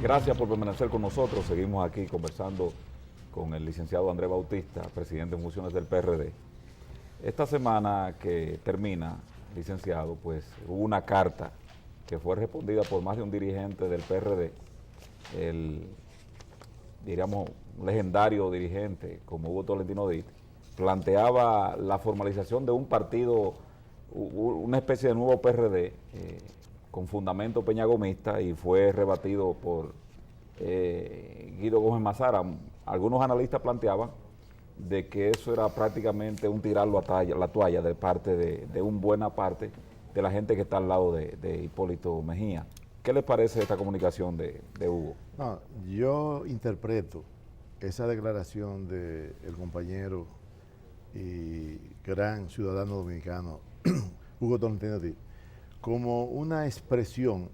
Gracias por permanecer con nosotros. Seguimos aquí conversando con el licenciado Andrés Bautista, presidente en funciones del PRD. Esta semana que termina, licenciado, pues hubo una carta que fue respondida por más de un dirigente del PRD, el, diríamos, legendario dirigente como Hugo Tolentino Díaz, planteaba la formalización de un partido, una especie de nuevo PRD, con fundamento peñagomista, y fue rebatido por Guido Gómez Mazara. Algunos analistas planteaban de que eso era prácticamente un tirar la toalla de parte de una buena parte de la gente que está al lado de Hipólito Mejía. ¿Qué les parece esta comunicación de Hugo? No, yo interpreto esa declaración del compañero y gran ciudadano dominicano Hugo Tolentino Díaz como una expresión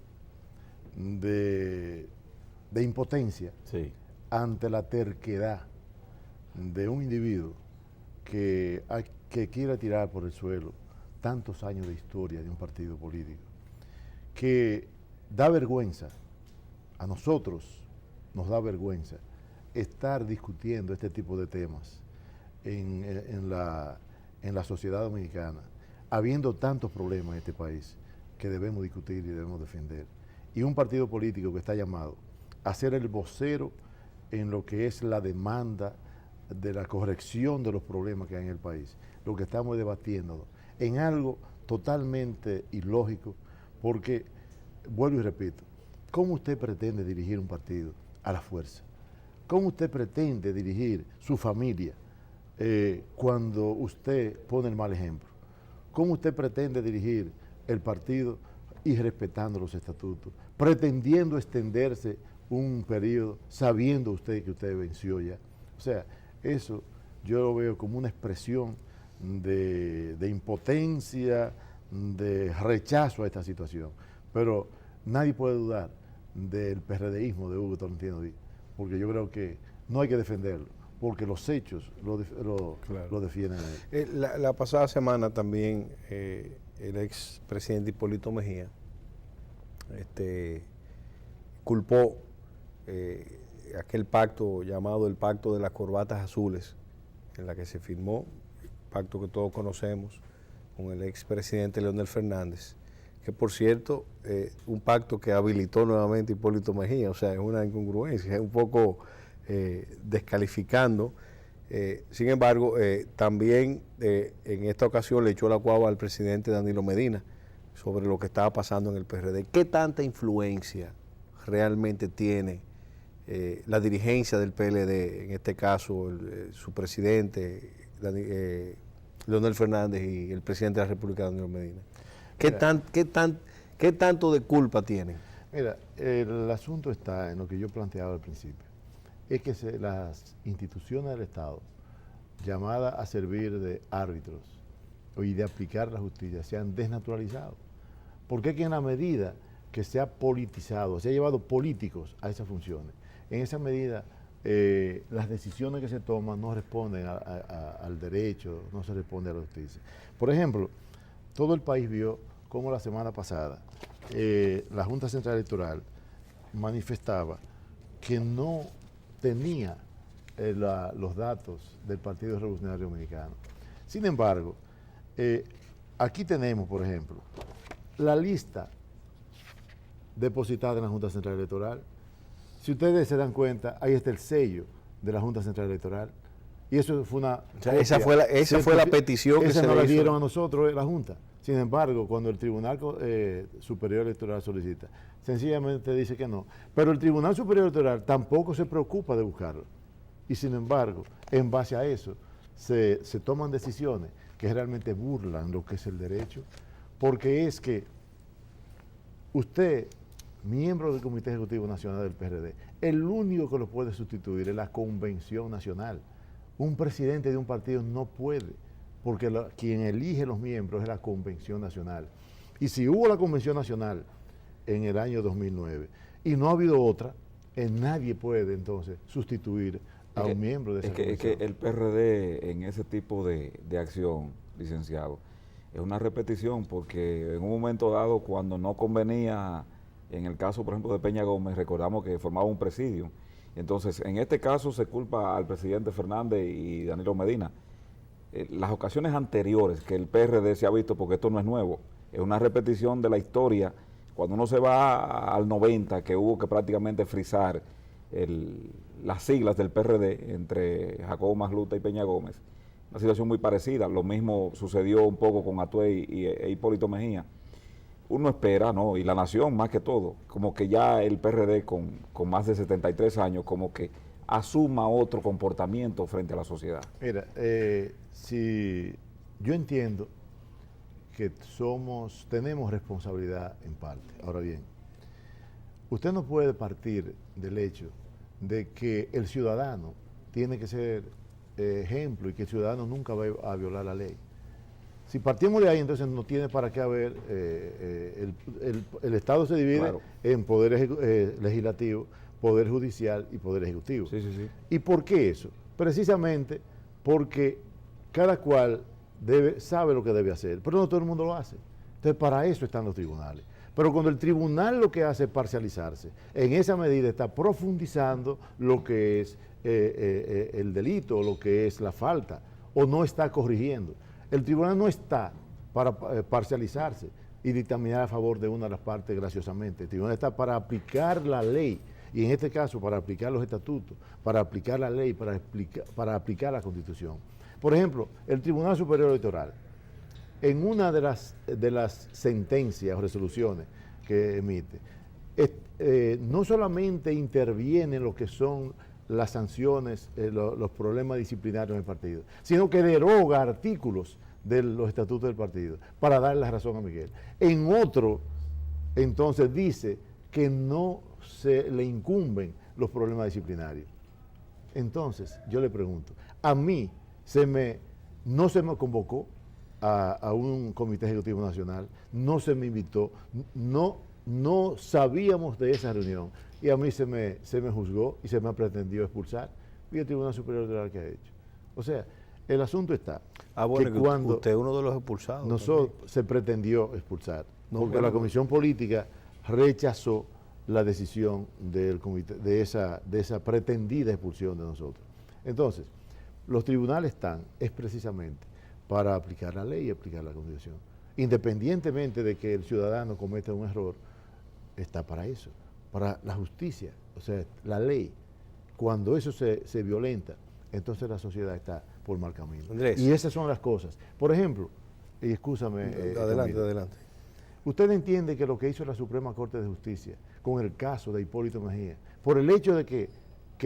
de impotencia, sí, ante la terquedad de un individuo que quiere tirar por el suelo tantos años de historia de un partido político, que da vergüenza. A nosotros nos da vergüenza estar discutiendo este tipo de temas en la sociedad dominicana, habiendo tantos problemas en este país que debemos discutir y debemos defender. Y un partido político que está llamado a ser el vocero en lo que es la demanda de la corrección de los problemas que hay en el país, lo que estamos debatiendo, en algo totalmente ilógico, porque, vuelvo y repito, ¿cómo usted pretende dirigir un partido a la fuerza? ¿Cómo usted pretende dirigir su familia cuando usted pone el mal ejemplo? ¿Cómo usted pretende dirigir el partido y respetando los estatutos, pretendiendo extenderse un periodo sabiendo usted que usted venció ya? O sea, eso yo lo veo como una expresión de impotencia, de rechazo a esta situación. Pero nadie puede dudar del PRDismo de Hugo Tolentino Díaz, porque yo creo que no hay que defenderlo, porque los hechos lo defienden a él. La pasada semana también el ex presidente Hipólito Mejía culpó aquel pacto llamado el Pacto de las Corbatas Azules, en la que se firmó, pacto que todos conocemos, con el ex presidente Leonel Fernández, que por cierto, un pacto que habilitó nuevamente Hipólito Mejía. O sea, es una incongruencia, es un poco descalificando. Sin embargo, también en esta ocasión le echó la cuava al presidente Danilo Medina sobre lo que estaba pasando en el PRD. ¿Qué tanta influencia realmente tiene la dirigencia del PLD, en este caso su presidente Leonel Fernández y el presidente de la República, Danilo Medina? ¿Qué tanto de culpa tienen? Mira, el asunto está en lo que yo planteaba al principio. Es que las instituciones del Estado, llamadas a servir de árbitros y de aplicar la justicia, se han desnaturalizado. Porque es que en la medida que se ha politizado, se ha llevado políticos a esas funciones, en esa medida las decisiones que se toman no responden al derecho, no se responde a la justicia. Por ejemplo, todo el país vio cómo la semana pasada la Junta Central Electoral manifestaba que no tenía los datos del Partido Revolucionario Dominicano. Sin embargo, aquí tenemos, por ejemplo, la lista depositada en la Junta Central Electoral. Si ustedes se dan cuenta, ahí está el sello de la Junta Central Electoral. Y eso fue una... O sea, esa fue la petición que se no le la hizo. dieron a nosotros, la Junta. Sin embargo, cuando el Tribunal Superior Electoral solicita, sencillamente dice que no. Pero el Tribunal Superior Electoral tampoco se preocupa de buscarlo. Y sin embargo, en base a eso, se toman decisiones que realmente burlan lo que es el derecho, porque es que usted, miembro del Comité Ejecutivo Nacional del PRD, el único que lo puede sustituir es la Convención Nacional. Un presidente de un partido no puede, porque quien elige los miembros es la Convención Nacional. Y si hubo la Convención Nacional en el año 2009 y no ha habido otra, nadie puede entonces sustituir a un miembro de esa convención. Es que el PRD en ese tipo de acción, licenciado, es una repetición, porque en un momento dado, cuando no convenía En el caso, por ejemplo, de Peña Gómez, recordamos que formaba un presidio. Entonces, en este caso se culpa al presidente Fernández y Danilo Medina. Las ocasiones anteriores que el PRD se ha visto, porque esto no es nuevo, es una repetición de la historia. Cuando uno se va al 90, que hubo que prácticamente frizar las siglas del PRD entre Jacobo Magluta y Peña Gómez, una situación muy parecida. Lo mismo sucedió un poco con Atuey e Hipólito Mejía. Uno espera, ¿no? Y la nación más que todo, como que ya el PRD con más de 73 años, como que asuma otro comportamiento frente a la sociedad. Mira, si yo entiendo que tenemos responsabilidad en parte. Ahora bien, usted no puede partir del hecho de que el ciudadano tiene que ser ejemplo y que el ciudadano nunca va a violar la ley. Si partimos de ahí, entonces no tiene para qué haber, el Estado se divide en poder legislativo, poder judicial y poder ejecutivo. Sí, sí, sí. ¿Y por qué eso? Precisamente porque cada cual sabe lo que debe hacer, pero no todo el mundo lo hace. Entonces, para eso están los tribunales. Pero cuando el tribunal lo que hace es parcializarse, en esa medida está profundizando lo que es el delito, lo que es la falta, o no está corrigiendo. El tribunal no está para parcializarse y dictaminar a favor de una de las partes graciosamente. El tribunal está para aplicar la ley, y en este caso para aplicar los estatutos, para aplicar la ley, para aplicar la Constitución. Por ejemplo, el Tribunal Superior Electoral, en una de las sentencias o resoluciones que emite, no solamente interviene en lo que son las sanciones, los problemas disciplinarios del partido, sino que deroga artículos de los estatutos del partido para darle la razón a Miguel. En otro, entonces, dice que no se le incumben los problemas disciplinarios. Entonces, yo le pregunto, a mí no se me convocó a un comité ejecutivo nacional, no se me invitó, no sabíamos de esa reunión, y a mí se me juzgó y se me pretendió expulsar. Y el Tribunal Superior Electoral que ha hecho. O sea, el asunto está bueno, que cuando usted es uno de los expulsados. Nosotros se pretendió expulsar, porque la Comisión Política rechazó la decisión del comité, de esa pretendida expulsión de nosotros. Entonces, los tribunales están precisamente para aplicar la ley y aplicar la Constitución. Independientemente de que el ciudadano cometa un error, está para eso, para la justicia, o sea, la ley. Cuando eso se violenta, entonces la sociedad está por mal camino. Andrés. Y esas son las cosas. Por ejemplo, y escúchame. Adelante. Usted entiende que lo que hizo la Suprema Corte de Justicia con el caso de Hipólito Mejía, por el hecho de que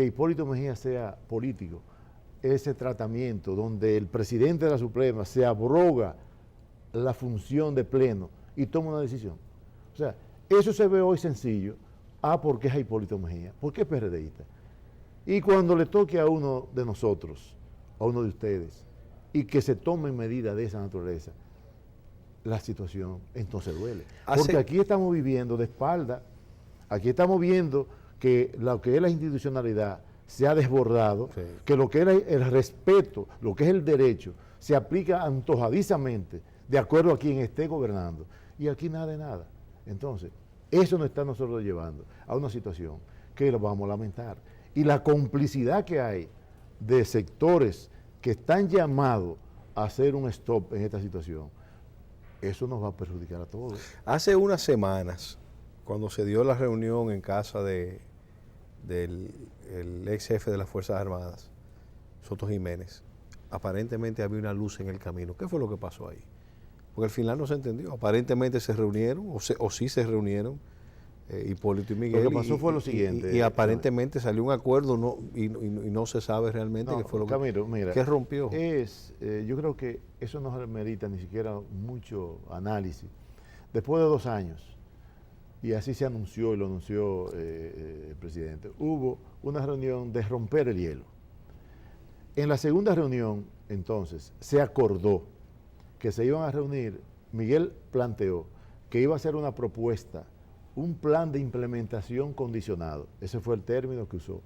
Hipólito Mejía sea político, ese tratamiento donde el presidente de la Suprema se abroga la función de pleno y toma una decisión. O sea, eso se ve hoy sencillo. ¿Por qué es a Hipólito Mejía? ¿Por qué es PRDista? Y cuando le toque a uno de nosotros, a uno de ustedes, y que se tomen medidas de esa naturaleza, la situación entonces duele. Porque aquí estamos viviendo de espalda, aquí estamos viendo que lo que es la institucionalidad se ha desbordado, sí, que lo que es el respeto, lo que es el derecho, se aplica antojadizamente de acuerdo a quien esté gobernando. Y aquí nada de nada. Entonces, eso nos está nosotros llevando a una situación que lo vamos a lamentar. Y la complicidad que hay de sectores que están llamados a hacer un stop en esta situación, eso nos va a perjudicar a todos. Hace unas semanas, cuando se dio la reunión en casa del ex jefe de las Fuerzas Armadas, Soto Jiménez, aparentemente había una luz en el camino. ¿Qué fue lo que pasó ahí? Porque al final no se entendió. Aparentemente se reunieron, o sí se reunieron, Hipólito y Miguel. Lo que pasó fue lo siguiente. Y aparentemente salió un acuerdo y no se sabe realmente qué fue lo Camilo, mira, que rompió. Yo creo que eso no merita ni siquiera mucho análisis. Después de 2 años, y así se anunció y lo anunció el presidente, hubo una reunión de romper el hielo. En la segunda reunión, entonces, se acordó que se iban a reunir. Miguel planteó que iba a hacer una propuesta, un plan de implementación condicionado. Ese fue el término que usó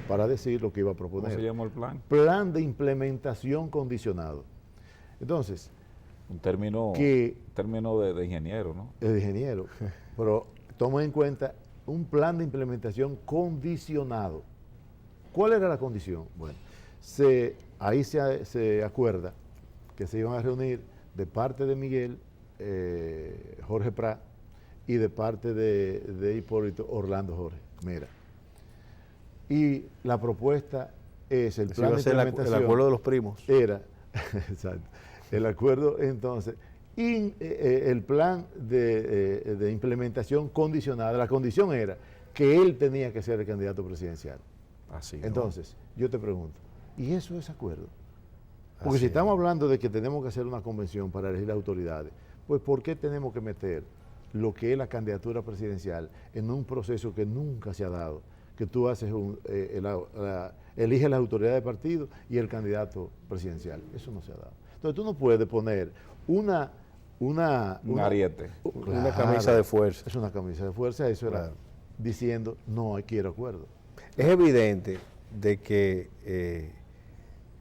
para decir lo que iba a proponer. ¿Cómo se llamó el plan? Plan de implementación condicionado. Entonces, un término de ingeniero, ¿no? De ingeniero, pero toma en cuenta un plan de implementación condicionado. ¿Cuál era la condición? Bueno, ahí se acuerda que se iban a reunir de parte de Miguel, Jorge Prat, y de parte de Hipólito, Orlando Jorge Mera. Y la propuesta es el plan de implementación. El acuerdo de los primos. Era, exacto, el acuerdo entonces, y el plan de implementación condicionada. La condición era que él tenía que ser el candidato presidencial. Así. Entonces, yo te pregunto, ¿y eso es acuerdo? Porque si estamos hablando de que tenemos que hacer una convención para elegir autoridades, pues ¿por qué tenemos que meter lo que es la candidatura presidencial en un proceso que nunca se ha dado? Que tú haces eliges la autoridad del partido y el candidato presidencial. Eso no se ha dado. Entonces tú no puedes poner un ariete. Una camisa de fuerza. Es una camisa de fuerza, eso era diciendo no quiero acuerdo. Es evidente de que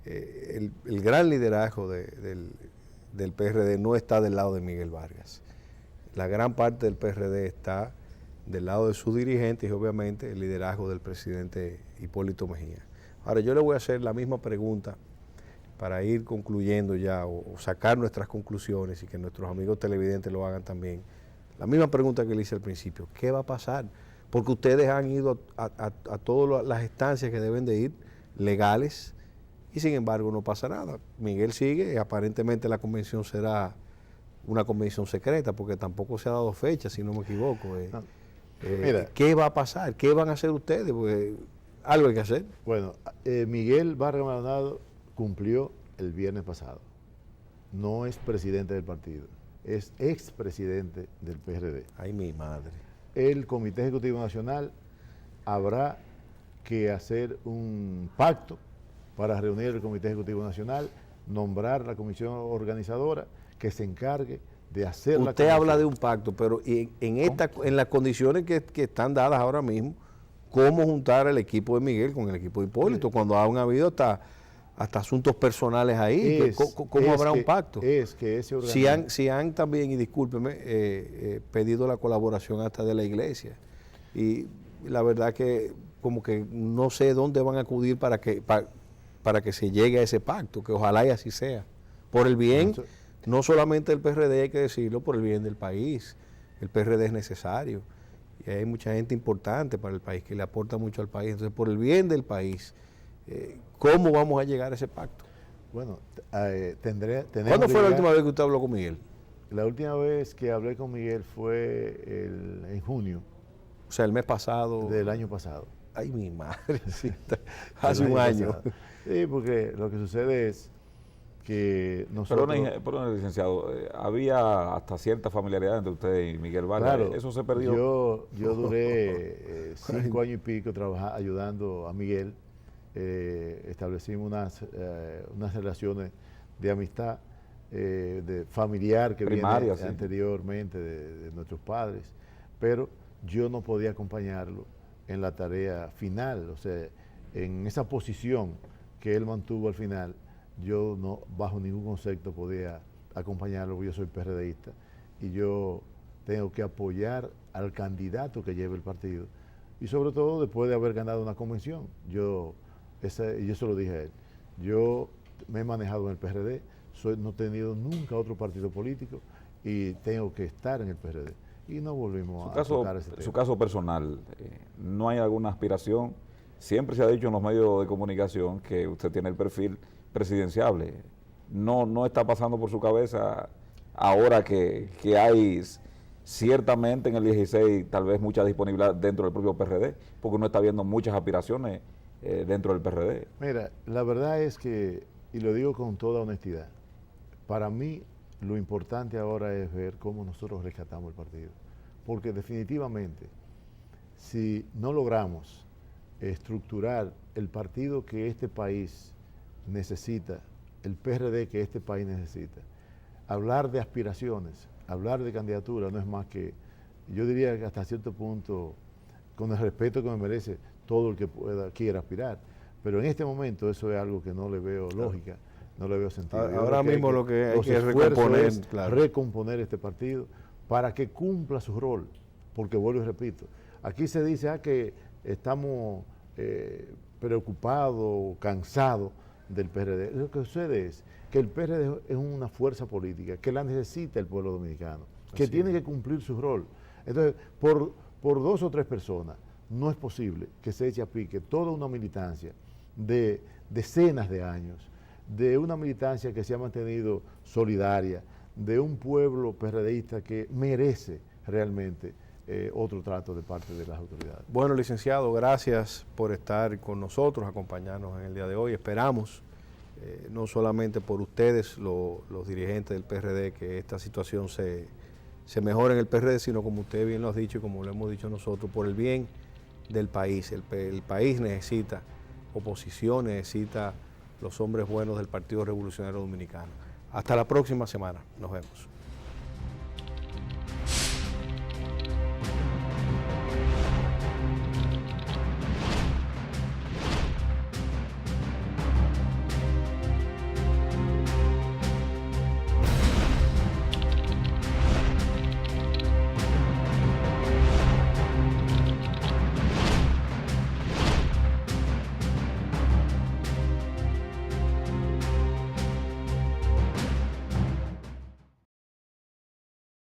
el gran liderazgo del PRD no está del lado de Miguel Vargas. La gran parte del PRD está del lado de sus dirigentes y obviamente el liderazgo del presidente Hipólito Mejía. Ahora yo le voy a hacer la misma pregunta para ir concluyendo ya o sacar nuestras conclusiones y que nuestros amigos televidentes lo hagan también. La misma pregunta que le hice al principio, ¿qué va a pasar? Porque ustedes han ido a todas las instancias que deben de ir, legales, y sin embargo no pasa nada. Miguel sigue y aparentemente la convención será una convención secreta porque tampoco se ha dado fecha, si no me equivoco. Mira, ¿qué va a pasar? ¿Qué van a hacer ustedes? Porque algo hay que hacer. Bueno, Miguel Vargas Maldonado cumplió el viernes pasado. No es presidente del partido, es expresidente del PRD. Ay, mi madre. El Comité Ejecutivo Nacional habrá que hacer un pacto para reunir el Comité Ejecutivo Nacional, nombrar la comisión organizadora que se encargue de hacer la Usted habla de un pacto, pero en las condiciones que están dadas ahora mismo, ¿cómo juntar el equipo de Miguel con el equipo de Hipólito? Cuando han habido hasta asuntos personales ahí, ¿cómo habrá un pacto? Es que ese organismo... Si han también, y discúlpeme, pedido la colaboración hasta de la iglesia. Y la verdad que como que no sé dónde van a acudir para que se llegue a ese pacto, que ojalá y así sea. Por el bien... No solamente el PRD, hay que decirlo, por el bien del país. El PRD es necesario. Y hay mucha gente importante para el país, que le aporta mucho al país. Entonces, por el bien del país, ¿cómo vamos a llegar a ese pacto? Bueno, ¿Cuándo fue la última vez que usted habló con Miguel? La última vez que hablé con Miguel fue en junio. O sea, el mes pasado. Del año pasado. Ay, mi madre. Sí, hace un año. Sí, porque lo que sucede es que nosotros... Perdón, licenciado, había hasta cierta familiaridad entre usted y Miguel Vargas. Claro, ¿Eso se perdió? Yo duré 5 años y pico ayudando a Miguel. Establecimos unas relaciones de amistad, de familiar que primaria, viene anteriormente de nuestros padres, pero yo no podía acompañarlo en la tarea final, o sea, en esa posición que él mantuvo al final. Yo no, bajo ningún concepto, podía acompañarlo, porque yo soy PRDista y yo tengo que apoyar al candidato que lleve el partido. Y sobre todo después de haber ganado una convención. Yo se lo dije a él. Yo me he manejado en el PRD, no he tenido nunca otro partido político y tengo que estar en el PRD. Y no volvimos a tocar ese tema. Su caso personal, ¿no hay alguna aspiración? Siempre se ha dicho en los medios de comunicación que usted tiene el perfil presidenciable. No está pasando por su cabeza ahora que hay ciertamente en el 16 tal vez mucha disponibilidad dentro del propio PRD, porque uno está viendo muchas aspiraciones dentro del PRD. Mira, la verdad es que, y lo digo con toda honestidad, para mí lo importante ahora es ver cómo nosotros rescatamos el partido, porque definitivamente si no logramos estructurar el partido que este país necesita, el PRD que este país necesita, hablar de aspiraciones, hablar de candidatura no es más que, yo diría que hasta cierto punto, con el respeto que me merece todo el que quiera aspirar, pero en este momento eso es algo que no le veo lógica, no le veo sentido. Ahora mismo lo que hay que recomponer, recomponer este partido para que cumpla su rol porque vuelvo y repito, aquí se dice que estamos preocupados, cansados del PRD. Lo que sucede es que el PRD es una fuerza política que la necesita el pueblo dominicano, que tiene que cumplir su rol. Entonces, por 2 o 3 personas, no es posible que se eche a pique toda una militancia de decenas de años, de una militancia que se ha mantenido solidaria, de un pueblo PRDista que merece realmente otro trato de parte de las autoridades. Bueno, licenciado, gracias por estar con nosotros, acompañarnos en el día de hoy. Esperamos, no solamente por ustedes, los dirigentes del PRD, que esta situación se mejore en el PRD, sino como usted bien lo ha dicho y como lo hemos dicho nosotros, por el bien del país. El país necesita oposición, necesita los hombres buenos del Partido Revolucionario Dominicano. Hasta la próxima semana. Nos vemos.